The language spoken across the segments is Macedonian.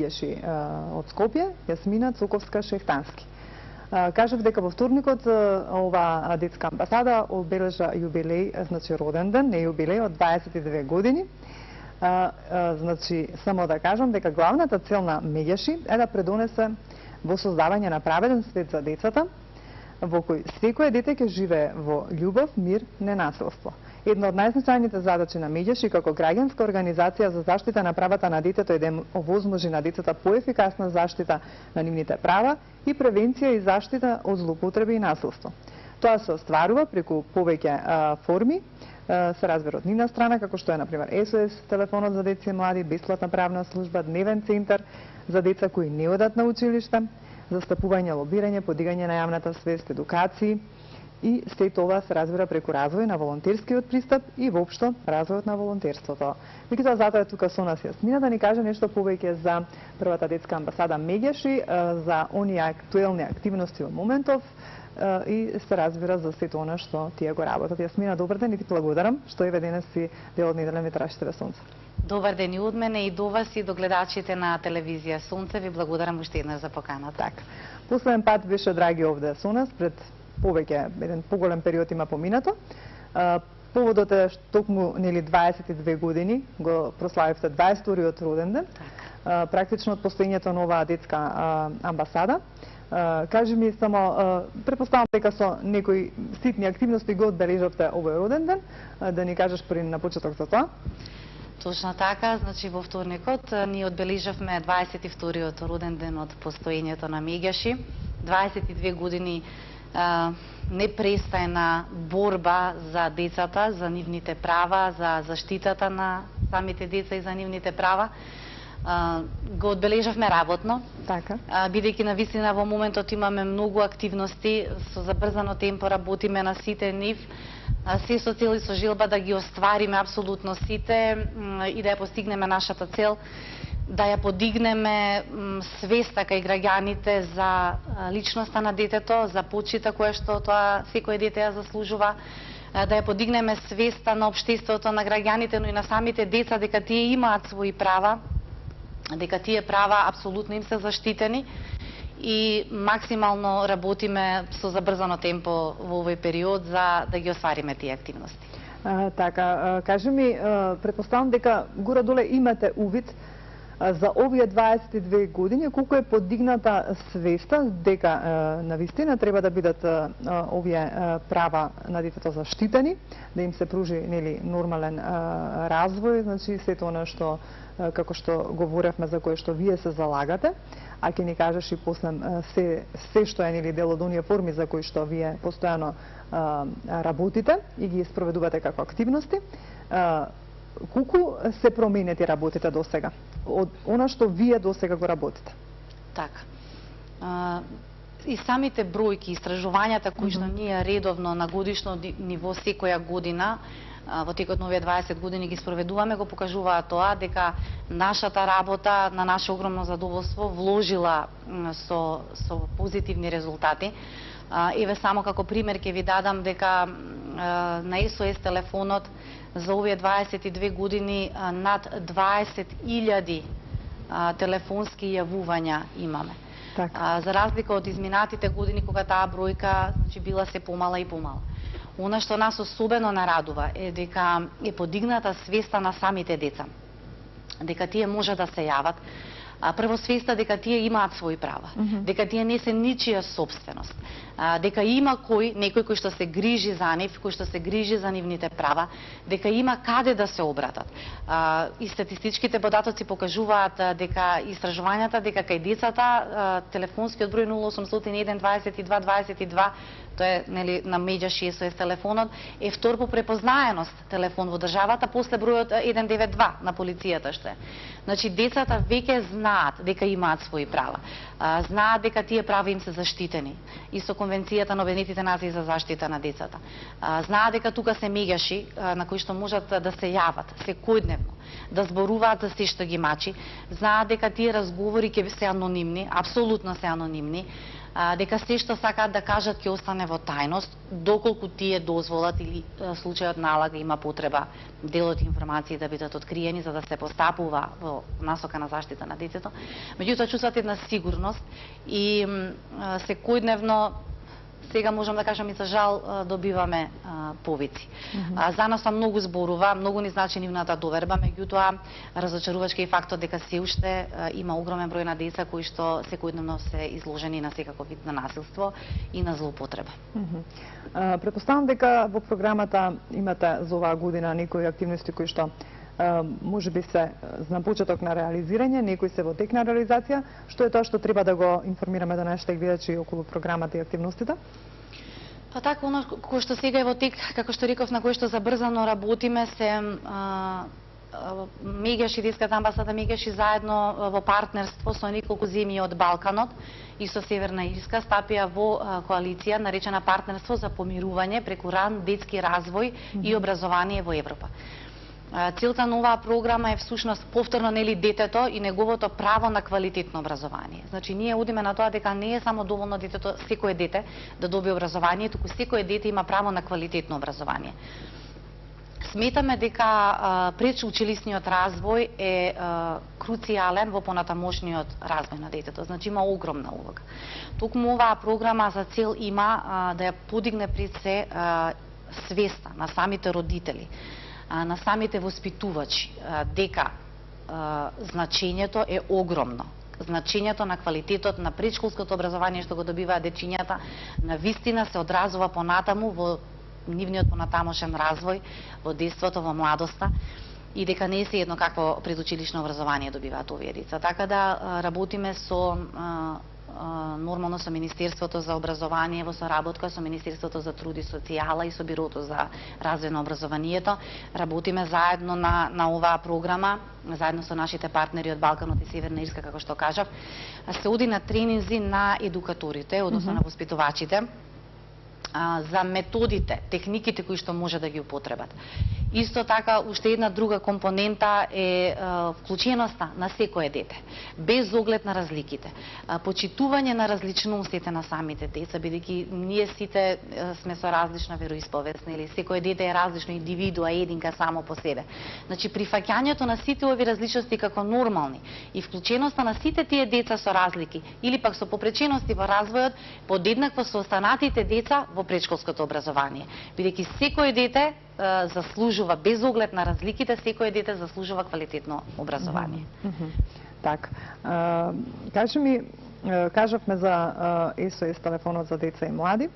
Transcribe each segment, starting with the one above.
Меѓаши од Скопје, Јасмина Цуковска-Шехтански. Кажав дека во вторникот ова детска амбасада обележа јубилеј, значи роден ден, не јубилеј, од 22 години. Значи, само да кажам дека главната цел на Меѓаши е да предонесе во создавање на праведен свет за децата, во кој секое дете ќе живее во љубов, мир, ненасилство. Една од најзначајните задачи на Меѓаши како граѓанска организација за заштита на правата на детето е да им овозможи на децата поефикасна заштита на нивните права и превенција и заштита од злоупотреби и насилство. Тоа се остварува преку повеќе форми, се разбира од нивна страна, како што е, например, SOS, телефонот за деца и млади, бесплатна правна служба, дневен центар за деца кои не одат на училиште, застапување, лобирање, подигање на јавната свест, едукации и се тоа се разбира преку развој на волонтерскиот пристап и воопшто развојот на волонтерството. Меѓутоа, затоа е тука со нас Јасмина да ни каже нешто повеќе за првата детска амбасада Меѓаши, за оние актуелни активности во моментов и се разбира за сето она што тие го работат. Јасмина, добар ден и ти благодарам што еве денес си дел од неделен ветрачите во Сонце. Добар ден и од мене и до вас и до гледачите на телевизија Сонце. Ви благодарам уште еднаш за поканата. Така. Последен пат беше Драги овде со нас, пред повеќе, еден поголем период има поминато. Поводот е токму 22 години, го прославивте 22-риот роден ден, практично од постоењето на оваа детска амбасада. Кажи ми само, претпоставам дека со некои ситни активности го одбележавте овој роден ден, да ни кажеш на почеток за тоа. Точно така, значи во вторникот ние одбележавме 22-риот роден ден од постоењето на Меѓаши. 22 години непрестајна борба за децата, за нивните права, за заштитата на самите деца и за нивните права. Го одбележавме работно, така. Бидејќи навистина во моментот имаме многу активности, со забрзано темпо работиме на сите нив, се со цел и со желба да ги оствариме апсолутно сите и да ја постигнеме нашата цел, да ја подигнеме свеста кај граѓаните за личноста на детето, за почита која што тоа секој дете ја заслужува, да ја подигнеме свеста на општеството, на граѓаните, но и на самите деца дека тие имаат своји права, дека тие права апсолутно им се заштитени и максимално работиме со забрзано темпо во овој период за да ги оствариме тие активности. Така, кажи ми, претпоставам дека горе-доле имате увид за овие 22 години, колку е подигната свеста дека навистина треба да бидат овие права на детето заштитени, да им се пружи нели нормален развој, значи сето она што како што говоревме за кое што вие се залагате, а ќе ни кажеш и после се што е нели дел од оние форми за кои што вие постојано работите и ги спроведувате како активности. Колку се променети работите до сега? Од она што вие до сега го работите? Така. И самите бројки, истражувањата кои што ние редовно на годишно ниво секоја година во текот на овие 20 години ги спроведуваме, го покажуваат тоа дека нашата работа на наше огромно задоволство вложила со позитивни резултати. Еве само како пример ќе ви дадам дека на SOS телефонот за овие 22 години над 20.000 телефонски јавувања имаме. Так. За разлика од изминатите години кога таа бројка била се помала и помала. Она што нас особено нарадува е дека е подигната свеста на самите деца. Дека тие може да се јават. Прво свеста дека тие имаат своји права, дека тие не се ничија собственост, дека има некој кој што се грижи за нив, кој што се грижи за нивните права, дека има каде да се обратат. И статистичките податоци покажуваат дека истражувањата дека кај децата телефонскиот број 0801 22 22, тоа е нели на Меѓаши SOS телефонот, е втор по препознаеност телефон во државата после бројот 192 на полицијата што е. Значи децата веќе знаат дека имаат своји права. Знаат дека тие права им се заштитени и со Конвенцијата на Обединетите нации за заштита на децата. Знаат дека тука се Меѓаши на кои што можат да се јават секојдневно, да зборуваат за се што ги мачи. Знаат дека тие разговори ќе се анонимни, апсолутно се анонимни. дека се што сакаат да кажат ќе остане во тајност, доколку тие дозволат или случајот налага има потреба дел од информации да бидат откриени за да се постапува во насока на заштита на детето. Меѓутоа чувстват една сигурност и секојдневно сега можам да кажам и за жал добиваме повици. За нас многу зборува, многу ни значи нивната доверба, меѓутоа разочарувачки е фактот дека се уште има огромен број на деца кои што секојдневно се изложени на секаков вид на насилство и на злоупотреба. Претпоставам дека во програмата имате за оваа година некои активности кои што може би се на почеток на реализирање, некои се во тек на реализација. Што е тоа што треба да го информираме до нашите гледачи околу програмата и активностите? Па така, оно кој што сега е во тек, како што реков, на кој што забрзано работиме, се Мегеш и Детската амбасада Мегеш и заедно во партнерство со неколку земји од Балканот и со Северна Ирска стапија во коалиција наречена Партнерство за помирување преку ран детски развој и образование во Европа. Целта на оваа програма е всушност повторно нели детето и неговото право на квалитетно образование. Значи ние одиме на тоа дека не е само доволно детето, секое дете да добие образование, туку секое дете има право на квалитетно образование. Сметаме дека предучилишниот развој е круцијален во понатамошниот развој на детето. Значи има огромна улога. Токму оваа програма за цел има да ја подигне пред се свеста на самите родители, на самите воспитувачи, дека значењето е огромно. Значењето на квалитетот на предшколското образование што го добиваат дечињата на вистина се одразува понатаму во нивниот понатамошен развој, во детството, во младоста и дека не се едно какво предучилишно образование добиваат овие деца. Така да работиме со нормално со Министерството за образование во соработка со Министерството за труд и социјала и со Бирото за развој на образованието. Работиме заедно на оваа програма, заедно со нашите партнери од Балканот и Северна Ирска, како што кажав. Се оди на тренинзи на едукаторите, односно на воспитувачите, за методите, техниките кои што може да ги употребат. Исто така, уште една друга компонента е вклученоста на секое дете, без оглед на разликите. Почитување на различностите на самите деца, бидејќи ние сите сме со различна вероисповест, нели? Секое дете е различно индивидуа, единка само по себе. Значи, прифаќањето на сите овие различности како нормални и вклученоста на сите тие деца со разлики или пак со попречености во развојот подеднакво со останатите деца во предшколското образование. Бидејќи секое дете заслужува, без оглед на разликите, секое дете заслужува квалитетно образование. Так, кажи ми, кажавме за СОС телефонот за деца и млади.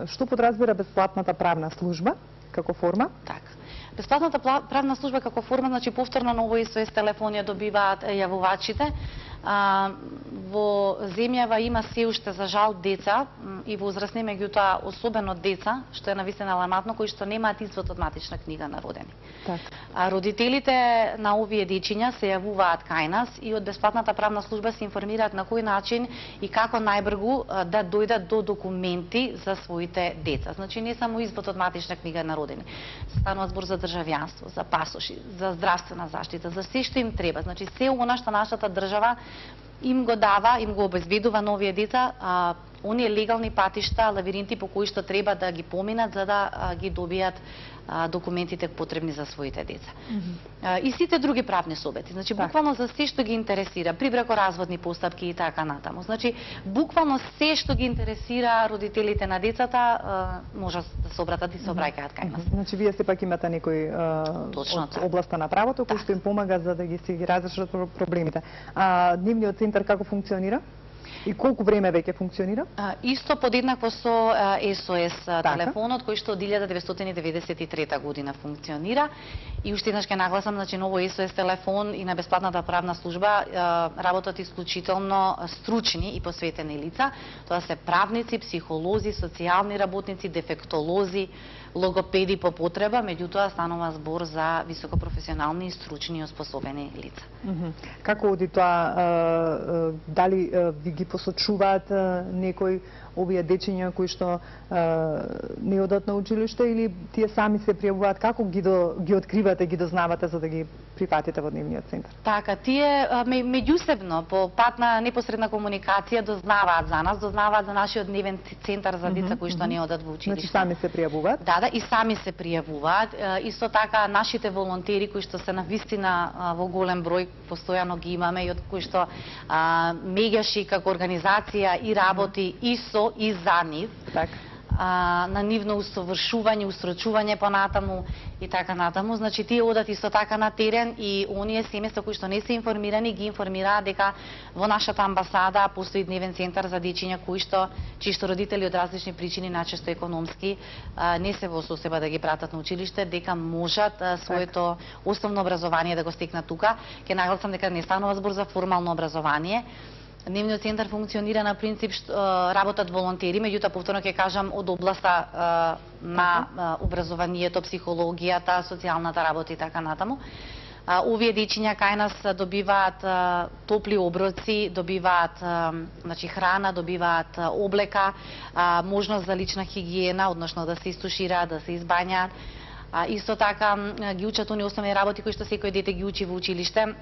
Што подразбира бесплатната правна служба како форма? Так. Бесплатната правна служба како форма, значи повторно на овој СОС телефон ја добиваат јавувачите. Во земјава има се уште за жал деца и возрастни, меѓутоа особено деца, што е навистина алармантно, кои што немаат извод од матична книга на родени. Так. Родителите на овие дечиња се јавуваат кај нас и од бесплатната правна служба се информираат на кој начин и како најбргу да дојдат до документи за своите деца. Значи не само извод од матична книга на родени. Станува збор за државјанство, за пасоши, за здравствена заштита, за се што им треба. Значи се она што нашата држава им го дава, им го обезбедува на овие деца, оние легални патишта, лавиринти по кои што треба да ги поминат за да ги добијат документите потребни за своите деца. И сите други правни субјекти, значи буквално за се што ги интересира, прибракоразводни постапки и така натаму. Значи буквално се што ги интересира родителите на децата може да се обратат и се обраќаат кај нас. Значи вие сепак имате некој од областа на правото кој што им помага за да ги разрешат проблемите. Нивниот центар како функционира? И колку време веќе функционира? Исто подеднакво со СОС телефонот кој што од 1993 година функционира. И уште еднаш ќе нагласам, значи ново СОС телефон и на бесплатната правна служба работат исклучително стручни и посветени лица. Тоа се правници, психолози, социјални работници, дефектолози, логопеди по потреба, меѓутоа станува збор за високопрофесионални и стручни и оспособени лица. Како оди тоа, дали ви ги посочуваат некој овие дечиња кои што не одат на училиште или тие сами се пријавуваат, како ги откривате, ги дознавате за да ги прифатите во дневниот центар? Така, тие меѓусебно по пат на непосредна комуникација дознаваат за нас, дознаваат за нашиот дневен центар за деца кои што не одат во училиште. Значи сами се пријавуваат? Да, и сами се пријавуваат. Исто така нашите волонтери кои што се навистина во голем број, постојано ги имаме и од кои што Меѓаши како организација и работи и со и за нив. Така. На нивно усовршување, устрочување понатаму и така натаму. Значи тие одат исто така на терен и оние семејства кои што не се информирани ги информираат дека во нашата амбасада постои дневен центар за дечиња чии што родители од различни причини, најчесто економски, не се во состојба да ги пратат на училиште, дека можат своето основно образование да го стекнат тука. Ке нагласам дека не станува збор за формално образование. Дневниот центар функционира на принцип што работат волонтери, меѓутоа повторно ќе кажам од областа на образованието, психологијата, социјалната работа и така натаму. Овие дечиња кај нас добиваат топли оброци, добиваат значи храна, добиваат облека, можност за лична хигиена, односно да се истушираат, да се избањаат. Исто така ги учат оние основни работи кои што секој дете ги учи во училиште.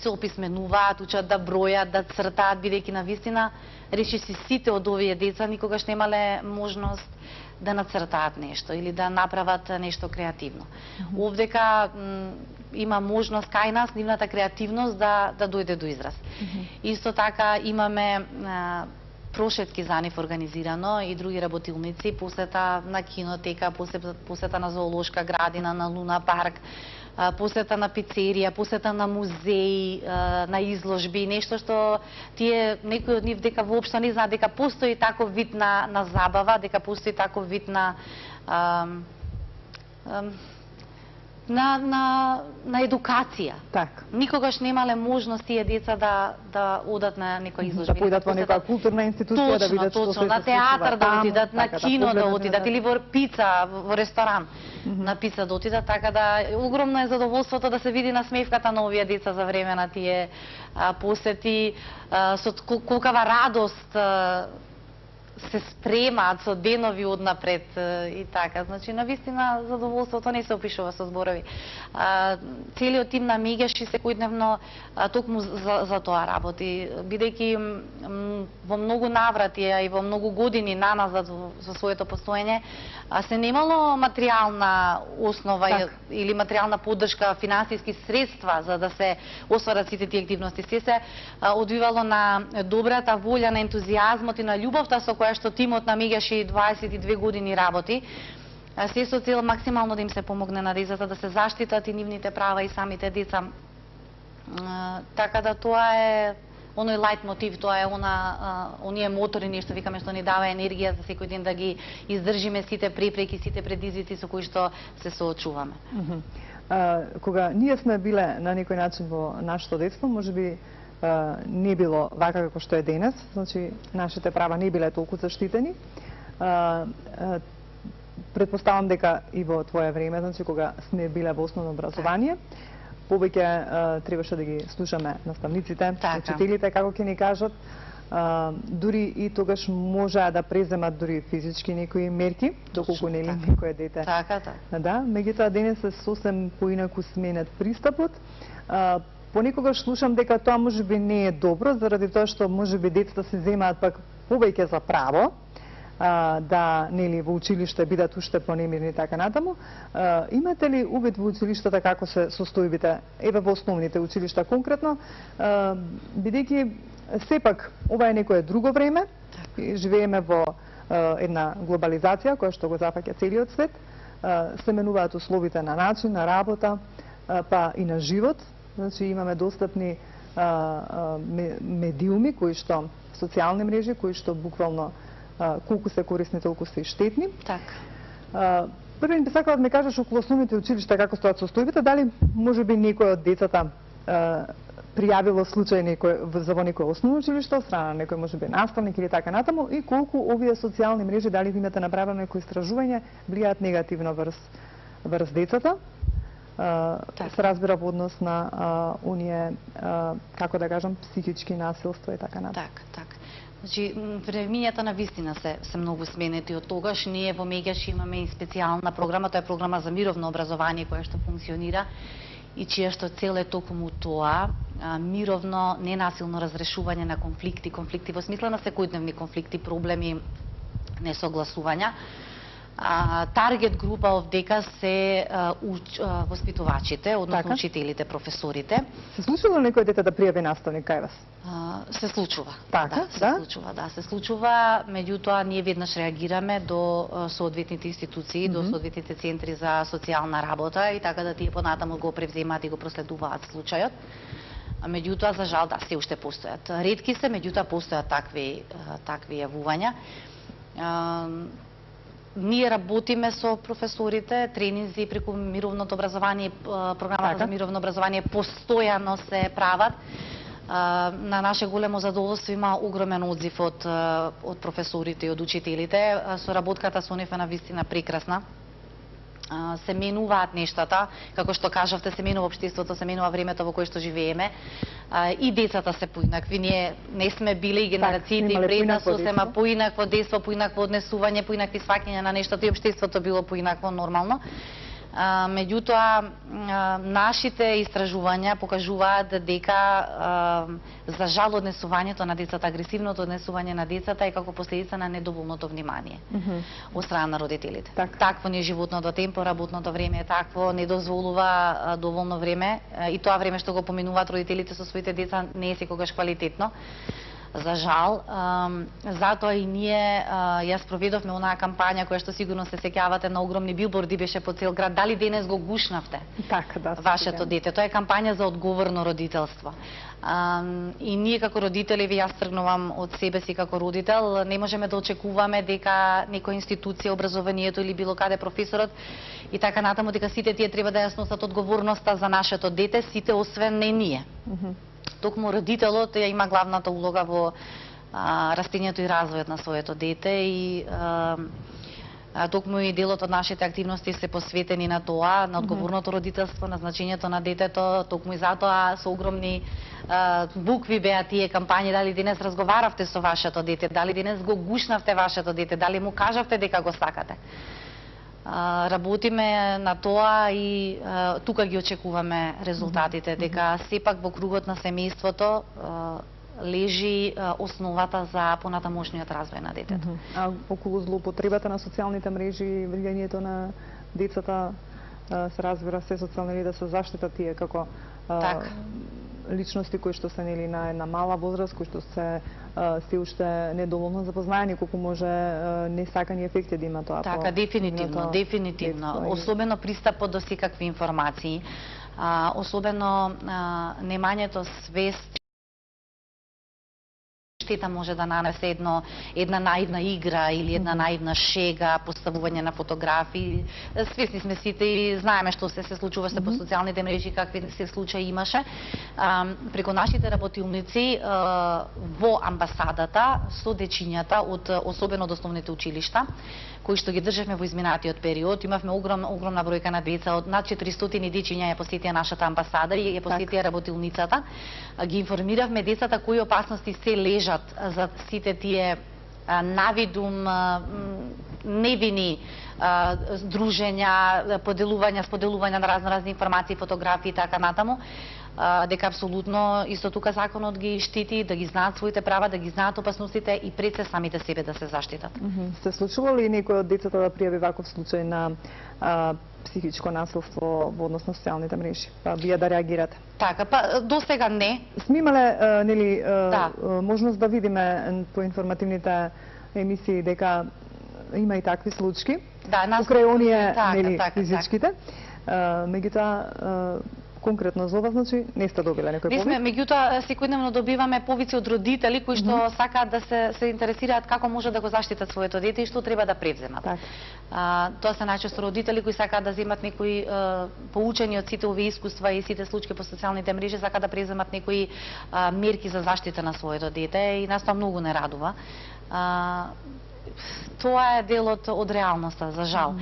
Се описменуваат, учат да бројат, да цртаат, бидејќи навистина речиси сите од овие деца никогаш немале можност да нацртаат нешто или да направат нешто креативно. Овдека има можност кај нас нивната креативност да дојде до израз. Исто така имаме прошетки за нив организирано и други работилници, посета на кинотека, посета на зоолошка градина, на Луна парк, посета на пицерија, посета на музеи, на изложби, нешто што тие некои од нив дека воопшто не знаат дека постои таков вид на забава, дека постои таков вид на едукација. Так. Никогаш немале можност тие деца да одат на некоја изложба. Да појдат во некоја културна институција, да видат што се случува. На театар да отидат, на кино да отидат или во пица, во ресторан на пица да отидат, така да огромно е задоволството да се види насмевката на овие деца за време на тие посети, со колкава радост се спремаат со денови однапред и така. Значи, навистина, задоволството не се опишува со зборови. Целиот тим на Меѓаши секојдневно токму за тоа работи, бидејќи во многу наврати и во многу години наназад со своето постоење се немало материјална основа или материјална поддршка, финансиски средства за да се остварат сите тие активности. Се одвивало на добрата волја, на ентузијазмот и на љубовта со која што тимот на Меѓаши 22 години работи, се со цел максимално да им се помогне на децата, да се заштитат и нивните права и самите деца. Така да тоа е оној лајт мотив, тоа е оние мотори, нешто викаме што ни дава енергија за секој ден да ги издржиме сите препреки, сите предизвици со кои што се соочуваме. Кога ние сме биле на некој начин во нашето детство, можеби не било вака како што е денес, значи нашите права не биле толку заштитени. Предпоставам дека и во твое време, значи кога сме биле во основно образование, повеќе требаше да ги слушаме наставниците, учителите како ќе ни кажат, дури и тогаш можеа да преземат дури физички некои мерки, доколку нели некое дете. Така. Да, меѓутоа денес е сосем поинаку сменет пристапот. Понекогаш слушам дека тоа можеби не е добро, заради тоа што можеби децата се земаат пак повеќе за право, да нели во училиште бидат уште понемирни и така натаму. Имате ли увид во училиштата како се состојбите, еве во основните училишта конкретно, бидејќи сепак ова е некое друго време, живееме во една глобализација која што го зафаќа целиот свет, се менуваат условите на начин, на работа, па и на живот. Значи имаме достапни медиуми кои што социјални мрежи кои што буквално колку се корисни, толку се и штетни. Така. Први би сакала да ми кажеш околу основните училишта како стојат состојбите, дали можеби некој од децата пријавило случај за во некој основно училиште од страна на некој можеби наставник или така натаму, и колку овие социјални мрежи, дали имате направено некој истражување, влијаат негативно врз децата, се разбира во однос на оние, како да кажам, психички насилства и така натаму. Так. Значи, времињата на вистина се многу сменети од тогаш. Ние во Меѓаш имаме и специјална програма, тоа е програма за мировно образование која што функционира и чија што цел е токму тоа, мировно, ненасилно разрешување на конфликти во смисла на секојдневни конфликти, проблеми, несогласувања. Таргет група овдека се воспитувачите, односно учителите, професорите. Се случува некој дете да пријави наставник кај вас? Се случува. Така, се случува, меѓутоа ние веднаш реагираме до соодветните институции, до соодветните центри за социјална работа и така да тие понатаму го превземаат и го проследуваат случајот. Меѓутоа, за жал, се уште постојат. Ретки се, меѓутоа постојат такви јавувања. Ние работиме со професорите, тренинзи преку мировното образование, програмата за мировно образование постојано се прават. На наше големо задоволство има огромен одзив од професорите и од учителите. Соработката со нив е навистина прекрасна. Се менуваат нештата, како што кажавте, се менува општеството, се менува времето во кое што живееме. И децата се поинакви. Ние не сме биле и генерациите пред нас сосема поинакво детство, поинакво однесување, поинакви сваќања на нештото и општеството било поинакво нормално. Меѓутоа, нашите истражувања покажуваат дека за жал однесувањето на децата, агресивното однесување на децата е како последица на недоволното внимание од страна на родителите. Такво ни е животното темпо, работното време е такво, не дозволува доволно време и тоа време што го поминуваат родителите со своите деца не е секогаш квалитетно. За жал, затоа и ние ја спроведовме онаа кампања која што сигурно се сеќавате, на огромни билборди беше по цел град. Дали денес го гушнавте вашето дете? Тоа е кампања за одговорно родителство. И ние како родители, јас тргнувам од себе си како родител, не можеме да очекуваме дека некоја институција, образованието или било каде професорот и така натаму, дека сите тие треба да ја сносат одговорноста за нашето дете, сите освен не ние. Токму родителот ја има главната улога во растењето и развојот на своето дете и токму и делот од нашите активности се посветени на тоа, на одговорното родителство, на значењето на детето, токму и затоа со огромни букви беа тие кампањи, дали денес разговаравте со вашето дете, дали денес го гушнавте вашето дете, дали му кажавте дека го сакате. Работиме на тоа и тука ги очекуваме резултатите, дека сепак во кругот на семејството лежи основата за понатамошниот развој на детето. А околу злоупотребата на социјалните мрежи и влијањето на децата се разбира се социјални да се заштитат тие како личности кои што се нели на една мала возраст, кои што се уште недоволно запознаени, колку може несакани ефекти да има тоа. Така, дефинитивно. Особено пристапот до секакви информации, особено немањето свест штета може да нанесе една наивна игра или една наивна шега, поставување на фотографии. Свесни сме сите и знаеме што се случуваше по социјалните мрежи, какви се случаи имаше. Преку нашите работилници во амбасадата со дечињата од особено од основните училишта, кои што ги држевме во изминатиот период, имавме огромна бројка на деца, од над 400 дечиња ја посетија нашата амбасада и ја посетија работилницата. Ги информиравме децата кои опасности се лежат за сите тие навидум невини здружења, споделувања на разни информации, фотографии и така натаму, дека апсолутно исто тука законот ги штити, да ги знаат своите права, да ги знаат опасностите и пред се самите себе да се заштитат. Се случува ли некој од децата да пријави ваков случај на психичко насилство во однос на социјалните мрежи? Вие да реагирате? Така, до сега не. Сме имале можност да видиме по информативните емисии дека има и такви случаи. Покрај оние физичките. Меѓутоа конкретно за ова, значи, не сте добиле некој повик? Не сме, меѓутоа секојдневно добиваме повици од родители кои што сакаат да се интересираат како може да го заштитат своето дете и што треба да превземат. Тоа се најчесто родители кои сакаат да земат некои поучени од сите овие искуства и сите случаи по социјалните мрежи, сакаат да превземат некои мерки за заштита на своето дете и нас тоа многу не радува. Тоа е делот од реалноста, за жал.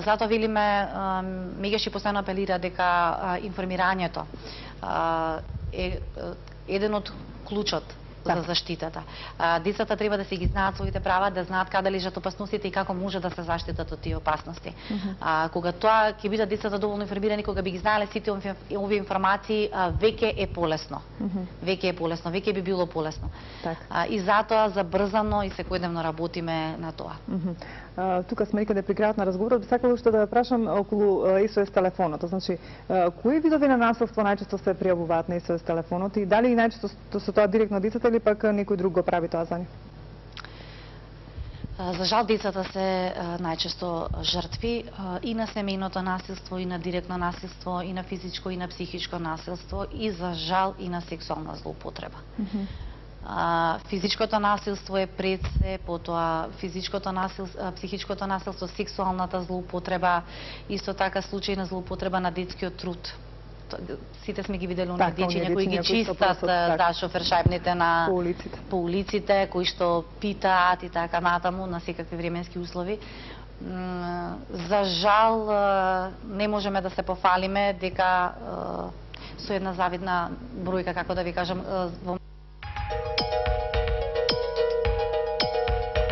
Затоа велиме, Меѓаш и постојано апелира дека информирањето е еден од клучот за заштитата. Децата треба да се ги знаат своите права, да знаат каде лежат опасностите и како може да се заштитат од тие опасности. Кога тоа ќе бидат децата доволно информирани, кога би ги знаеле сите овие информации, веќе е полесно. Веќе е полесно, веќе би било полесно. И затоа забрзано и секојдневно работиме на тоа. Тука сме некаде при крајот на разговорот, би сакала уште да прашам околу СОС телефонот. Значи, кои видови на насилство најчесто се пријавуваат на СОС телефонот и дали најчесто се тоа директно децата или пак некој друг го прави тоа за нив? За жал, децата се најчесто жртви и на семејното насилство, и на директно насилство, и на физичко, и на психичко насилство, и за жал и на сексуална злоупотреба. Физичкото насилство е пред се, потоа психичкото насилство, сексуалната злоупотреба, исто така случаи на злоупотреба на детскиот труд. Сите сме ги видели оние дечиња кои ги чистат шофершајбните по улиците, кои што питаат и така натаму на секакви временски услови. За жал не можеме да се пофалиме дека со една завидна бројка, како да ви кажам, во